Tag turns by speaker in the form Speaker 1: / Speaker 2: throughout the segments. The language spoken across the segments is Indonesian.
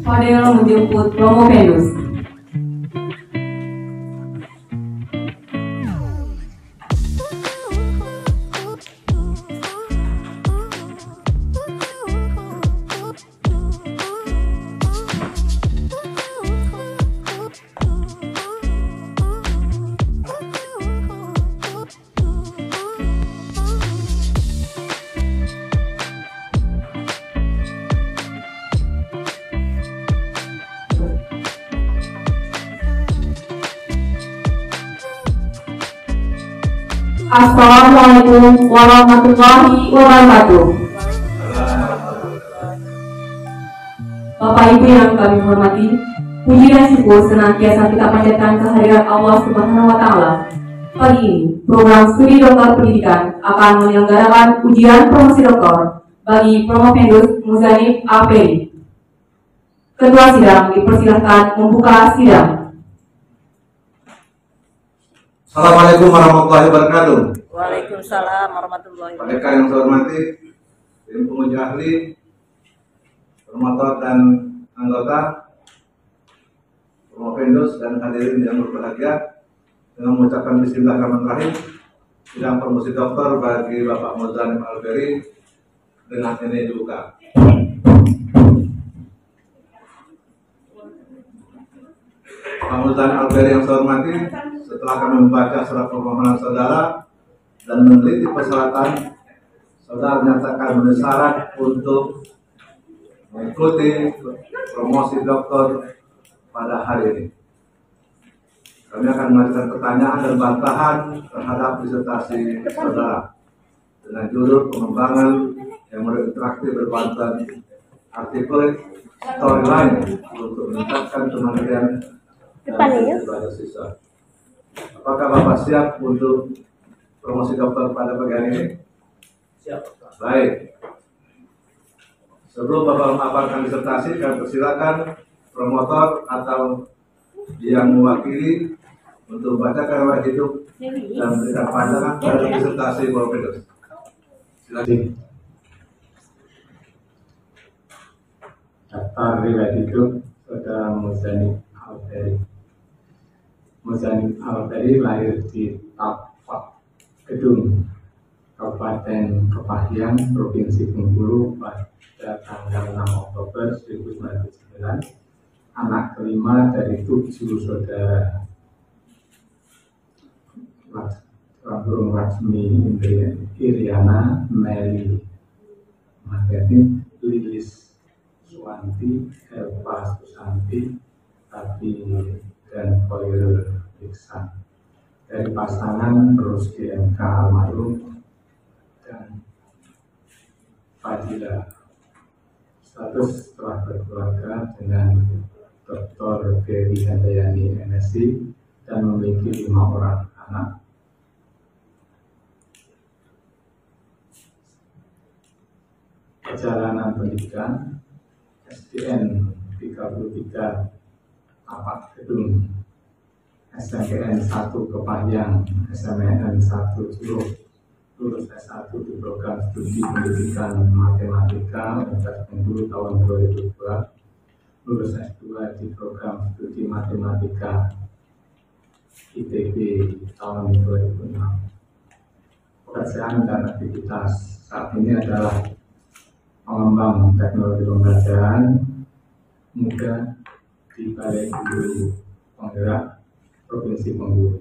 Speaker 1: Fadel menjemput Romo Venus. Assalamualaikum warahmatullahi wabarakatuh. Bapak Ibu yang kami hormati, puji dan syukur senantiasa kita panjatkan kehadiran Allah Subhanahu wa Ta'ala. Pagi ini, program studi doktor pendidikan akan menyelenggarakan ujian promosi doktor bagi Promovendus Muzanib Alperi. Ketua sidang dipersilahkan membuka sidang.
Speaker 2: Assalamualaikum warahmatullahi wabarakatuh.
Speaker 3: Waalaikumsalam warahmatullahi wabarakatuh.
Speaker 2: Rekan yang saya hormati, tim penguji ahli, promotor dan anggota Promovendus dan hadirin yang berbahagia, dengan mengucapkan bismillahirrahmanirrahim, sidang promosi doktor bagi Bapak Muzanib Alperi dengan ini dibuka. Pak Muzanib Alperi yang saya hormati, setelah kami membaca surat permohonan saudara dan meneliti persyaratan, saudara menyatakan memenuhi syarat untuk mengikuti promosi doktor pada hari ini. Kami akan mengajukan pertanyaan dan bantahan terhadap disertasi saudara dengan judul pengembangan yang interaktif berbahan artikel storyline untuk meningkatkan kemandirian dan ibadah siswa. Apakah Bapak siap untuk promosi dokter pada bagian ini?
Speaker 3: Siap.
Speaker 2: Baik. Sebelum Bapak memaparkan disertasi, kami persilakan promotor atau yang mewakili untuk membacakan riwayat hidup dan memberikan pandangan terhadap disertasi Promovendus. Silakan.
Speaker 4: Daftar riwayat hidup Saudara Muzanib Alperi. Muzanib Alperi lahir di Tapak Gedung, Kabupaten Kepahyang, Provinsi Bengkulu pada tanggal 6 Oktober 1999, anak kelima dari 7 saudara. Burung Laksmi Iriana, Meli Margani, Lilis Suwanti, Elva Susanti, Tapi dan Koirul Iksan, dari pasangan Rusdi MK almarhum dan Fadila. Status telah berkeluarga dengan Dr. Dewi Handayani MSc dan memiliki 5 orang anak. Perjalanan pendidikan: SDN 33 Tapak Gedung, SMPN 1 Kepahyang, SMN 1 Curug, lulus S1 di program studi pendidikan matematika Universitas Bengkulu tahun 2002, lulus S2 di program studi matematika ITB tahun 2006. Pekerjaan dan aktivitas saat ini adalah pengembang teknologi pembelajaran muda di Balai Guru Penggerak Provinsi Bengkulu.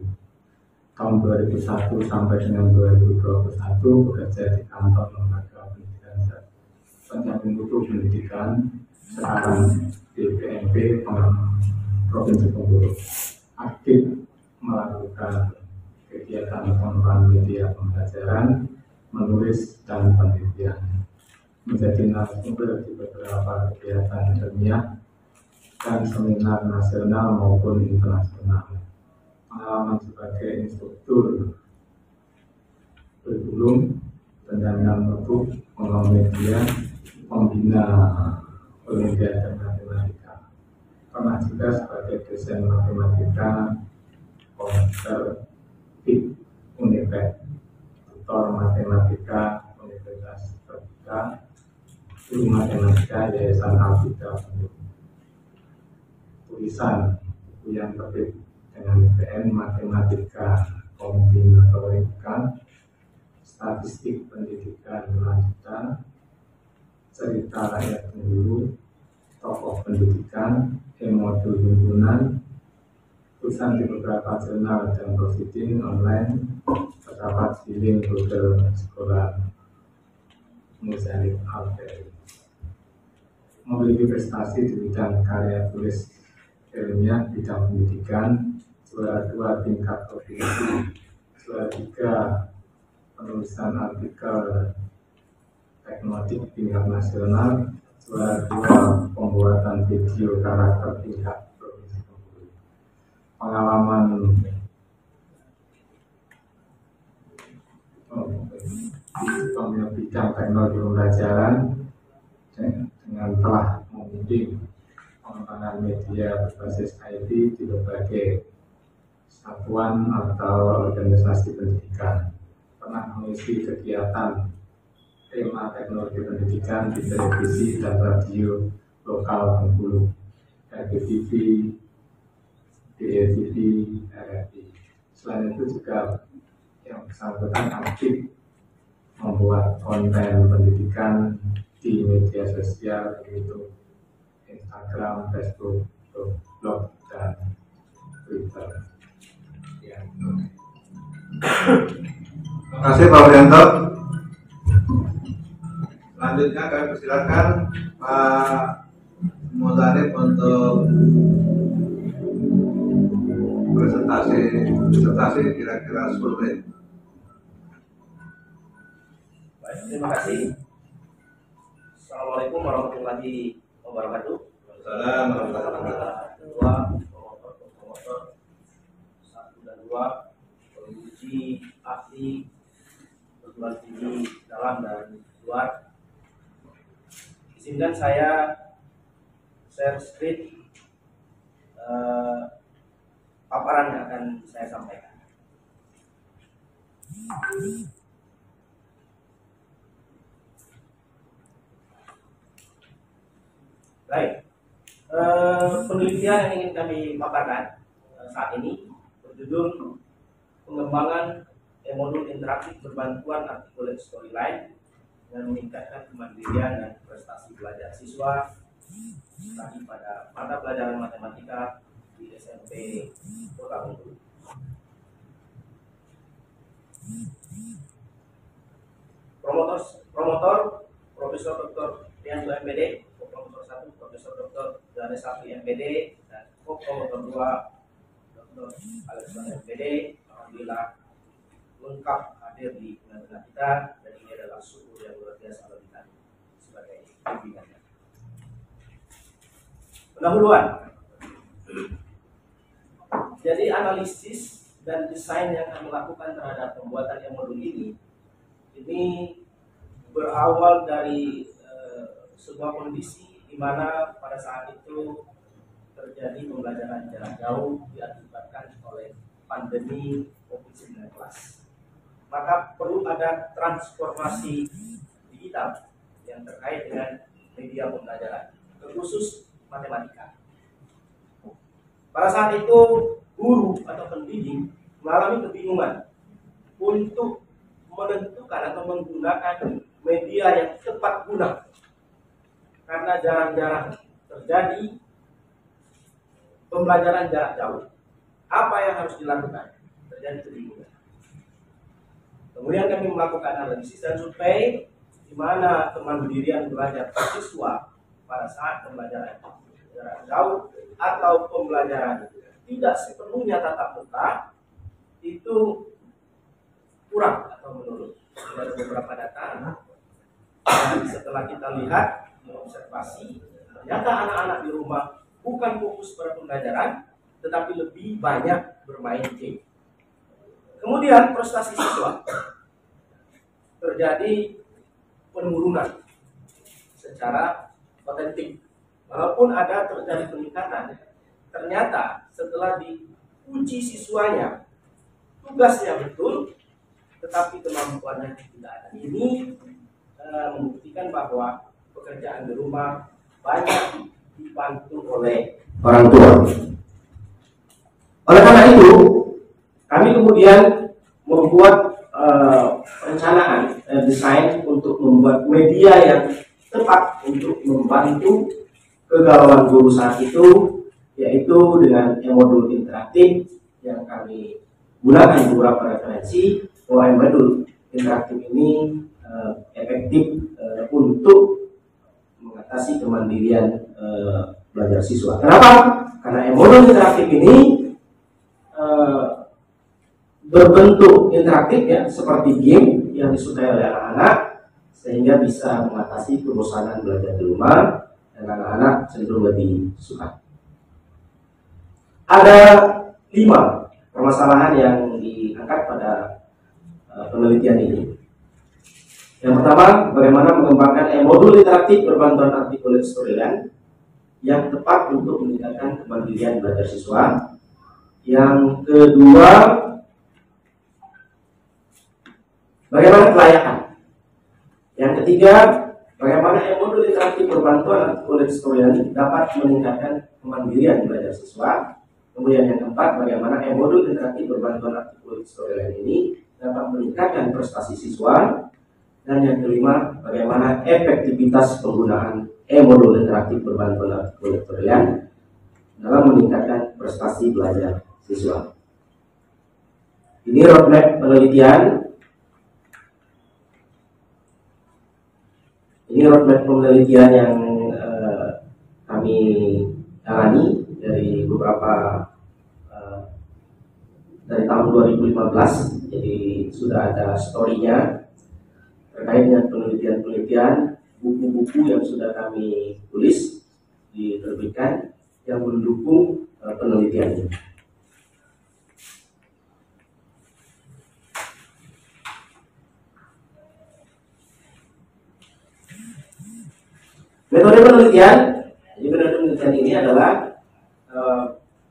Speaker 4: Tahun 2001 sampai dengan 2021 bekerja di kantor lembaga pendidikan pendamping mutu pendidikan sekarang di PMP Provinsi Bengkulu. Aktif melakukan kegiatan pengembangan media pembelajaran, menulis dan penelitian, menjadi narasumber di beberapa kegiatan ilmiah dan seminar nasional maupun internasional. Pengalaman sebagai instruktur bergulung, pendampingan mutu, pengembangan media, pembina Olimpiade Matematika. Pernah juga sebagai dosen matematika komputer di Uniped, tutor matematika Universitas Terbuka Guru Matematika Yayasan Al-Huda Bandung. Tulisan buku yang terbit dengan PN Matematika Kombinatorika, Statistik Pendidikan Lanjutan, Cerita Rakyat Guru, Tokoh Pendidikan, Modul Himpunan, tulisan di beberapa jurnal dan proceeding online, terdapat di link Google Sekolah Muzalik Alberi. Memiliki prestasi di bidang karya tulis ilmiah bidang pendidikan, juara 2 tingkat provinsi, juara 3 penulisan artikel teknologi tingkat nasional, juara 2 pembuatan video karakter tingkat provinsi. Pengalaman di bidang teknologi pembelajaran dengan telah membimbing pengembangan media berbasis IT di berbagai satuan atau organisasi pendidikan. Pernah mengisi kegiatan tema teknologi pendidikan di televisi dan radio lokal Bengkulu, RBTV, DETV, RRI. Selain itu juga yang bersangkutan aktif membuat konten pendidikan di media sosial yaitu Instagram, Facebook, blog, dan Twitter. Ya.
Speaker 2: Terima kasih Pak Wiranto. Selanjutnya kami persilakan Pak Muzarif untuk presentasi kira-kira 10 menit.
Speaker 3: Baik, terima kasih. Assalamualaikum warahmatullahi wabarakatuh.
Speaker 2: Assalamualaikum warahmatullahi wabarakatuh.
Speaker 3: Promotor 1 dan 2, penguji ahli perguruan tinggi dalam dan luar. Izinkan saya share screen paparan yang akan saya sampaikan. Baik, penelitian yang ingin kami paparkan saat ini berjudul pengembangan modul interaktif berbantuan articulate storyline dengan meningkatkan kemandirian dan prestasi belajar siswa tadi pada mata pelajaran matematika di SMP Kota Bengkulu. Promotor Profesor Dr. Rianto MPD, Promotor 1 Profesor Dr. Johannes Sapri MPD, dan Promotor 2 Dr. Alexander MPD. Alhamdulillah lengkap hadir di tengah-tengah kita, dan ini adalah syukur yang luar biasa bagi kami sebagai pimpinan. Pendahuluan. Jadi analisis dan desain yang kami lakukan terhadap pembuatan modul ini berawal dari sebuah kondisi di mana pada saat itu terjadi pembelajaran jarak jauh diakibatkan oleh pandemi COVID-19. Maka perlu ada transformasi digital yang terkait dengan media pembelajaran, terkhusus matematika. Pada saat itu guru atau pendidik mengalami kebingungan untuk menentukan atau menggunakan media yang tepat guna, karena jarang-jarang terjadi pembelajaran jarak jauh. Apa yang harus dilakukan? Terjadi kebingungan. Kemudian kami melakukan analisis dan survei di mana kemandirian belajar siswa pada saat pembelajaran jarak jauh atau pembelajaran tidak sepenuhnya tatap muka itu kurang atau menurun. Ada beberapa data dan setelah kita lihat observasi, ternyata anak-anak di rumah bukan fokus pada pembelajaran tetapi lebih banyak bermain game. Kemudian prestasi siswa terjadi penurunan secara otentik. Walaupun ada terjadi peningkatan, ternyata setelah diuji siswanya tugasnya betul, tetapi kemampuannya tidak ada. Ini membuktikan bahwa pekerjaan di rumah banyak dibantu oleh orang tua. Oleh karena itu, kami kemudian membuat perencanaan desain untuk membuat media yang tepat untuk membantu kegalauan guru saat itu, yaitu dengan modul interaktif yang kami gunakan beberapa referensi bahwa modul interaktif ini efektif untuk mengatasi kemandirian belajar siswa. Kenapa? Karena modul interaktif ini berbentuk interaktif ya, seperti game yang disukai oleh anak-anak, sehingga bisa mengatasi kebosanan belajar di rumah dan anak-anak cenderung lebih suka. Ada 5 permasalahan yang diangkat pada penelitian ini. Yang pertama, bagaimana mengembangkan modul interaktif berbantuan articulate storyline yang tepat untuk meningkatkan kemandirian belajar siswa. Yang kedua, bagaimana kelayakan. Yang ketiga, bagaimana modul interaktif berbantuan articulate storyline dapat meningkatkan kemandirian belajar siswa. Kemudian yang keempat, bagaimana modul interaktif berbantuan articulate storyline ini dapat meningkatkan prestasi siswa. Dan yang kelima, bagaimana efektivitas penggunaan modul interaktif berbantuan articulate storyline dalam meningkatkan prestasi belajar siswa. Ini roadmap penelitian. Ini roadmap penelitian yang kami jalani dari beberapa dari tahun 2015. Jadi sudah ada story-nya terkait dengan penelitian-penelitian, buku-buku yang sudah kami tulis diterbitkan yang mendukung penelitian ini. Metode penelitian, jadi metode penelitian ini adalah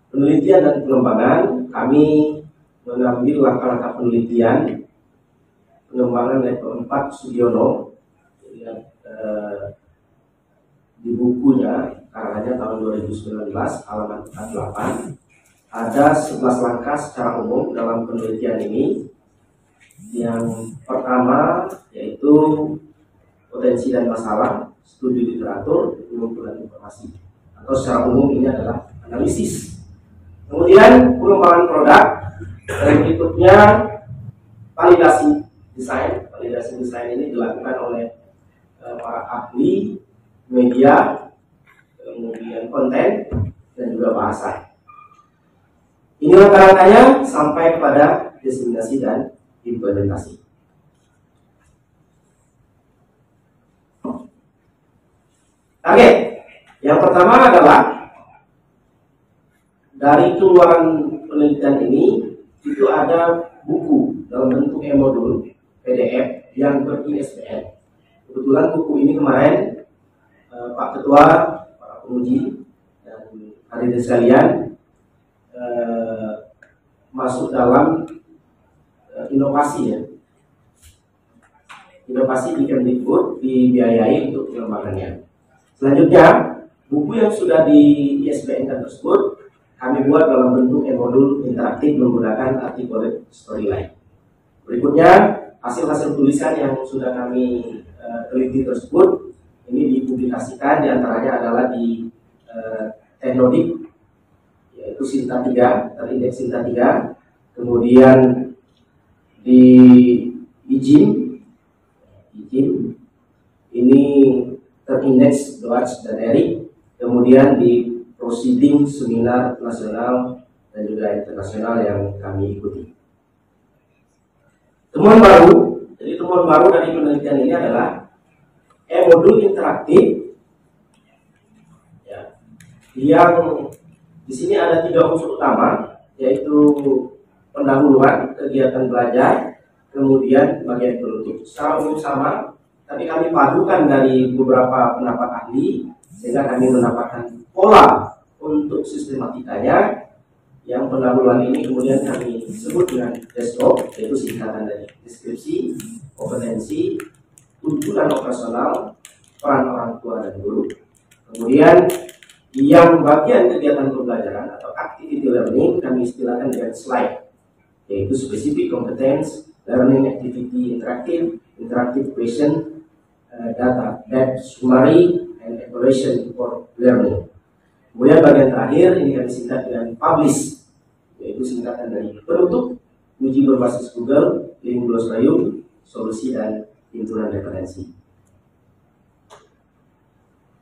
Speaker 3: penelitian dan pengembangan. Kami mengambil langkah-langkah penelitian pengembangan level 4 Sugiono. Jadi, di bukunya karangannya tahun 2019 halaman 48 ada 11 langkah secara umum dalam penelitian ini. Yang pertama yaitu potensi dan masalah, studi literatur, pengumpulan informasi, atau secara umum ini adalah analisis. Kemudian pengembangan produk, dan berikutnya validasi desain. Validasi desain ini dilakukan oleh para ahli media, kemudian konten, dan juga bahasa. Ini langkah-langkahnya sampai kepada diseminasi dan implementasi. Oke, yang pertama adalah dari keluaran penelitian ini itu ada buku dalam bentuk e-modul PDF yang ber-ISBN. Kebetulan buku ini kemarin Pak Ketua, para penguji dan hadirin sekalian masuk dalam inovasi ya. Inovasi di Kemdikbud dibiayai untuk pengembangannya. Selanjutnya, buku yang sudah di ISBN tersebut kami buat dalam bentuk e-modul interaktif menggunakan articulate storyline. Berikutnya, hasil-hasil tulisan yang sudah kami teliti tersebut ini dipublikasikan, diantaranya adalah di Teknodik, yaitu Sinta 3, terindeks Sinta 3, kemudian di IJIM ini terindeks Dodge dan Eric, kemudian di proceeding seminar nasional dan juga internasional yang kami ikuti. Temuan baru, jadi temuan baru dari penelitian ini adalah modul interaktif ya, yang di sini ada 3 unsur utama, yaitu pendahuluan kegiatan belajar, kemudian bagian penutup. Secara umum sama, tapi kami padukan dari beberapa pendapat ahli sehingga kami mendapatkan pola untuk sistematikanya. Yang pendahuluan ini kemudian kami sebut dengan DESTOP, yaitu singkatan dari deskripsi, kompetensi, tuntunan operasional, peran orang tua dan guru. Kemudian yang bagian kegiatan pembelajaran atau activity learning kami istilahkan dengan slide, yaitu specific competence, learning activity interactive question, data, summary, and evaluation for learning. Kemudian bagian terakhir ini kami singkat dengan publish, yaitu singkatan dari penutup, uji berbasis Google, link glossarium, solusi dan himpunan referensi.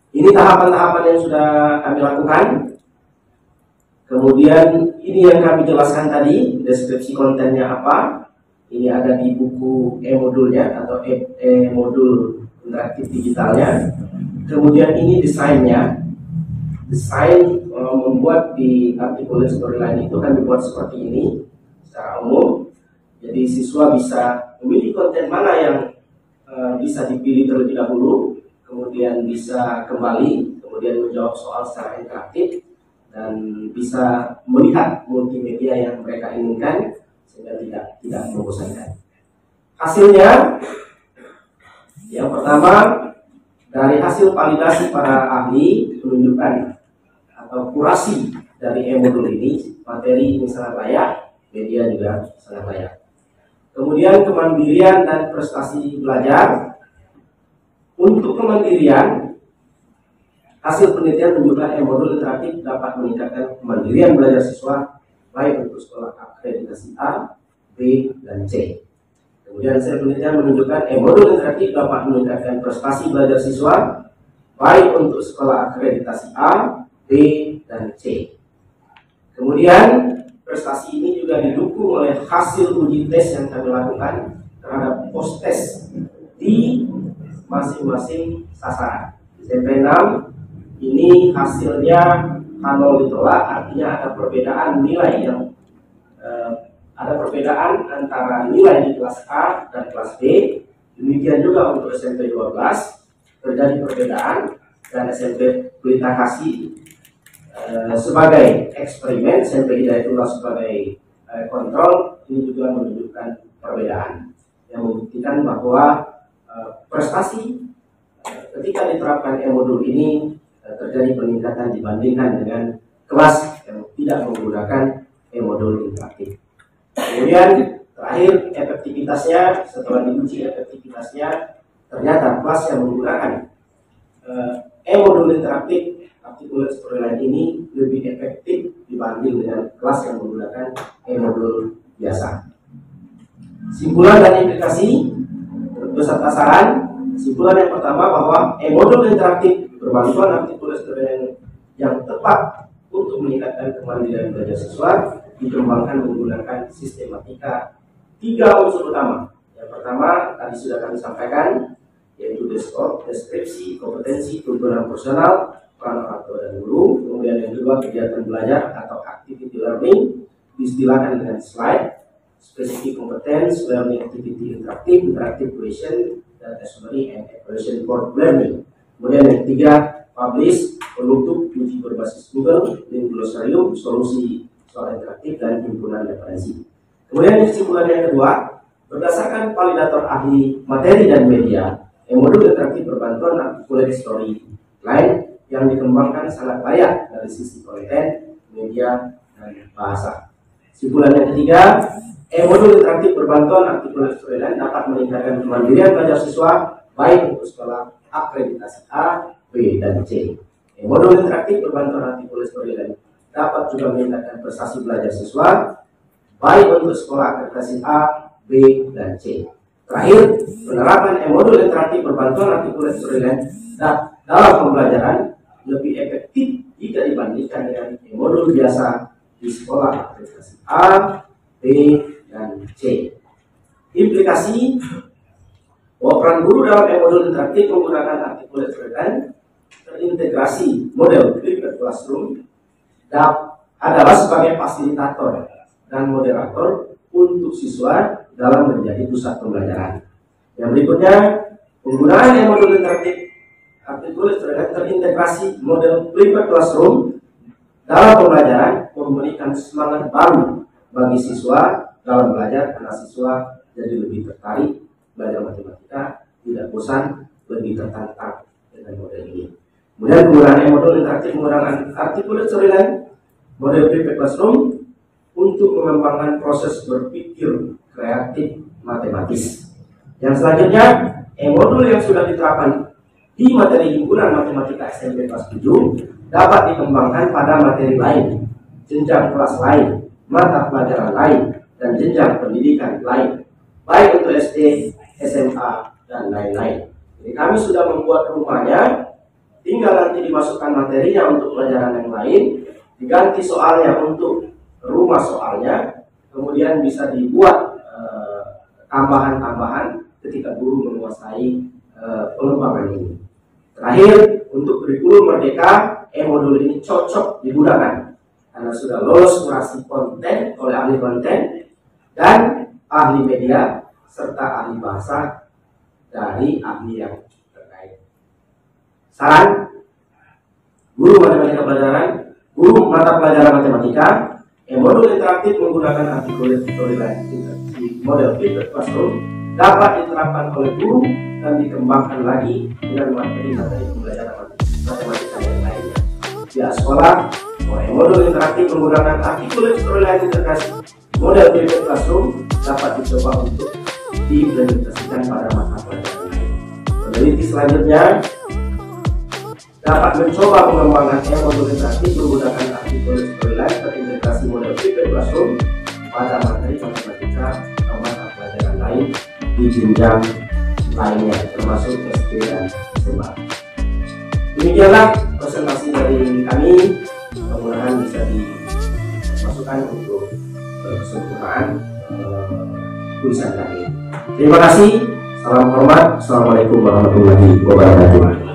Speaker 3: Ini tahapan-tahapan yang sudah kami lakukan. Kemudian ini yang kami jelaskan tadi, deskripsi kontennya apa. Ini ada di buku e-modulnya atau e-modul interaktif digitalnya. Kemudian ini desainnya. Desain membuat di articulate storyline itu kami buat seperti ini secara umum. Jadi siswa bisa memilih konten mana yang bisa dipilih terlebih dahulu, kemudian bisa kembali, kemudian menjawab soal secara interaktif, dan bisa melihat multimedia yang mereka inginkan sehingga tidak membosankan. Hasilnya, yang pertama dari hasil validasi para ahli menunjukkan atau kurasi dari e-modul ini, materi ini sangat layak, media juga sangat layak. Kemudian kemandirian dan prestasi belajar. Untuk kemandirian, hasil penelitian menunjukkan e-modul interaktif dapat meningkatkan kemandirian belajar siswa baik untuk sekolah akreditasi A, B, dan C. Kemudian hasil penelitian menunjukkan e-modul interaktif dapat meningkatkan prestasi belajar siswa baik untuk sekolah akreditasi A, B, dan C. Kemudian prestasi ini juga didukung oleh hasil uji tes yang kami lakukan terhadap post-tes di masing-masing sasaran. SMP 6 ini hasilnya H0 ditolak, artinya ada perbedaan nilai yang ada perbedaan antara nilai di kelas A dan kelas B. Demikian juga untuk SMP 12 terjadi perbedaan, dan SMP Pelita Kasih sebagai eksperimen, SMP Hidayatullah sebagai kontrol, ini juga menunjukkan perbedaan yang membuktikan bahwa prestasi ketika diterapkan e-modul ini terjadi peningkatan dibandingkan dengan kelas yang tidak menggunakan e-modul interaktif. Kemudian terakhir efektivitasnya, setelah diuji efektivitasnya, ternyata kelas yang menggunakan e-modul interaktif articulate storyline ini lebih efektif dibanding dengan kelas yang menggunakan e-modul biasa. Simpulan dan implikasi beserta saran. Simpulan yang pertama bahwa e-modul interaktif berbantuan articulate storyline yang tepat untuk meningkatkan kemandirian belajar siswa dikembangkan menggunakan sistematika 3 unsur utama. Yang pertama tadi sudah kami sampaikan, yaitu deskripsi, kompetensi, tuntunan personal, peran orang tua dan guru. Kemudian yang kedua kegiatan belajar atau activity learning, diistilahkan dengan slide, specific competence, learning activity interactive question, dan summary and evaluation for learning. Kemudian yang ketiga publish, penutup, uji berbasis Google, link glossarium, solusi soal interaktif, dan himpunan referensi. Kemudian kesimpulan yang kedua, berdasarkan validator ahli materi dan media, e-modul interaktif berbantuan articulate storyline yang dikembangkan sangat layak dari sisi konten, media, dan bahasa. Kesimpulan yang ketiga, e-modul interaktif berbantuan articulate storyline dapat meningkatkan kemandirian belajar siswa baik untuk sekolah akreditasi A, B, dan C. E-modul interaktif berbantuan articulate storyline dapat juga meningkatkan prestasi belajar siswa baik untuk sekolah akreditasi A, B, dan C. Terakhir, penerapan e-modul interaktif berbantuan articulate storyline dalam pembelajaran lebih efektif jika dibandingkan dengan e-modul biasa di sekolah akreditasi A, B, dan C. Implikasi bahwa peran guru dalam e-modul interaktif menggunakan articulate storyline terintegrasi model flipped classroom adalah sebagai fasilitator dan moderator untuk siswa dalam menjadi pusat pembelajaran. Yang berikutnya, penggunaan e-modul interaktif articulate storyline terintegrasi model flipped classroom dalam pembelajaran memberikan semangat baru bagi siswa dalam belajar, karena siswa jadi lebih tertarik belajar matematika, tidak bosan, lebih tertantang dengan model ini. Kemudian penggunaan modul interaktif menggunakan articulate storyline, model Prefect Classroom untuk mengembangkan proses berpikir kreatif matematis. Yang selanjutnya, modul yang sudah diterapkan di materi himpunan matematika SMP kelas 7 dapat dikembangkan pada materi lain, jenjang kelas lain, mata pelajaran lain, dan jenjang pendidikan lain, baik untuk SD, SMA, dan lain-lain. Jadi kami sudah membuat rumahnya, tinggal nanti dimasukkan materinya untuk pelajaran yang lain, diganti soalnya untuk rumah soalnya, kemudian bisa dibuat tambahan-tambahan ketika guru menguasai pengembangan ini. Terakhir, untuk kurikulum Merdeka, modul ini cocok digunakan karena sudah lolos kurasi konten oleh ahli konten dan ahli media serta ahli bahasa dari ahli yang terkait. Saran, guru matematika pelajaran, guru mata pelajaran matematika, modul interaktif menggunakan articulate storyline di model Prefect Classroom dapat diterapkan oleh guru dan dikembangkan lagi dengan materi-materi pembelajaran matematika yang lainnya. Di sekolah, modul interaktif menggunakan articulate storyline integrasi model Prefect Classroom dapat dicoba untuk diimplementasikan pada mata pelajaran lain. Peneliti selanjutnya dapat mencoba mengembangkan modul interaktif menggunakan articulate storyline terintegrasi model Prefect Classroom pada materi matematika atau mata pelajaran lain di jenjang lainnya termasuk SD dan SMA. Demikianlah presentasi dari kami, mudah-mudahan bisa dimasukkan untuk kesempurnaan tulisan kami. Terima kasih, salam hormat, assalamualaikum warahmatullahi wabarakatuh.